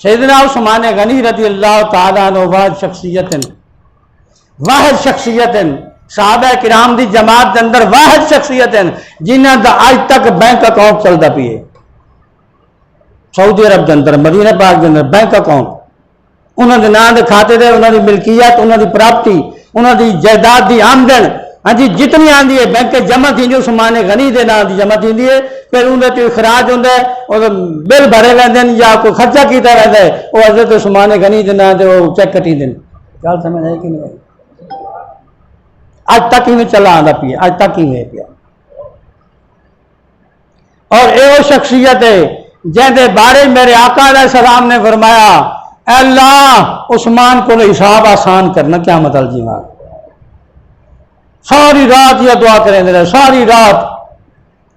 سیدنا عثمان غنی رضی اللہ تعالیٰ عنہ واحد شخصیت صحابہ کرام دی جماعت دے اندر واحد شخصیت جنہاں دا اج تک بینک اکاؤنٹ چلدا پئی ہے سعودی عرب دے اندر مدینہ پاک دے اندر بینک اکاؤنٹ انہاں دے نام دے کھاتے دے انہاں دی ملکیت انہاں دی پراپرٹی انہاں دی جائیداد دی آمدن ہاں جی جتنی آندی ہے بینک جمع تھی عثمان غنی دے نام دی جمع تھی پھر اندر تو اخراج ہوتا ہے اور بل بھرے رہتے ہیں یا کوئی خرچہ کیتا رہتا ہے وہ حضرت عثمان غنی دے نام دے وہ چیک کٹی دیں گل سمجھ آئی کہ نہیں آئی اج تک ہی میں چلا آندا پیا اج تک ہی میں پیا اور یہ وہ شخصیت ہے جن دے بارے میرے آقا علیہ السلام نے فرمایا اے اللہ عثمان کو حساب آسان کرنا کیا مطلب جی ماں ساری رات یہ دعا کریں دے ساری رات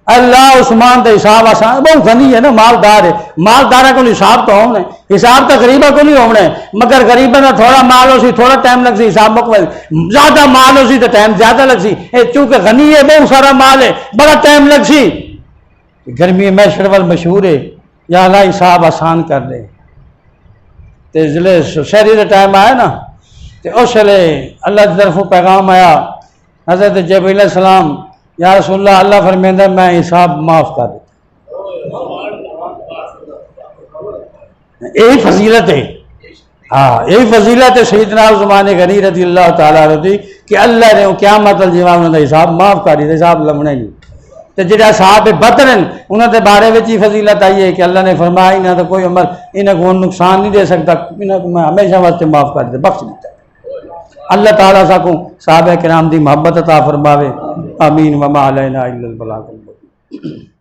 اللہ عثمان کا حساب آسان بہت غنی ہے نا مالدار ہے مالدار کو حساب تو ہونا ہے حساب تو غریبہ کو نہیں ہونا ہے مگر غریبہ کا تھوڑا مال ہو سی تھوڑا ٹائم لگ سی حساب مکمل زیادہ مال ہو سی تو ٹائم زیادہ لگ سی چونکہ غنی ہے بہت سارا مال ہے بڑا ٹائم لگ سی گرمی میں شروع مشہور ہے یا اللہ حساب آسان کر دے تو ضلع شہری کا ٹائم آیا نا تو اس لیے اللہ کی طرف پیغام آیا حضرت جبرائیل علیہ السلام یا رسول اللہ اللہ فرمائندہ میں حساب معاف کر دیتا یہی فضیلت ہے ہاں یہی فضیلت ہے سیدنا عثمان غنی رضی اللہ تعالیٰ عنہ کہ اللہ نے قیامت الجواب نے حساب معاف کر دیا حساب لمنا ہی نہیں تو جڑا صحابہ بدر ہیں انہوں نے بارے میں ہی فضیلت آئی ہے کہ اللہ نے فرمایا انہوں نے کوئی عمر انہیں کو نقصان نہیں دے سکتا انہیں کو میں ہمیشہ واسطے معاف کر دے بخش دیتا اللہ تعالیٰ ساکوں صحابہ کرام دی محبت عطا فرماوے آمین وما علینا الا البلاغ المبین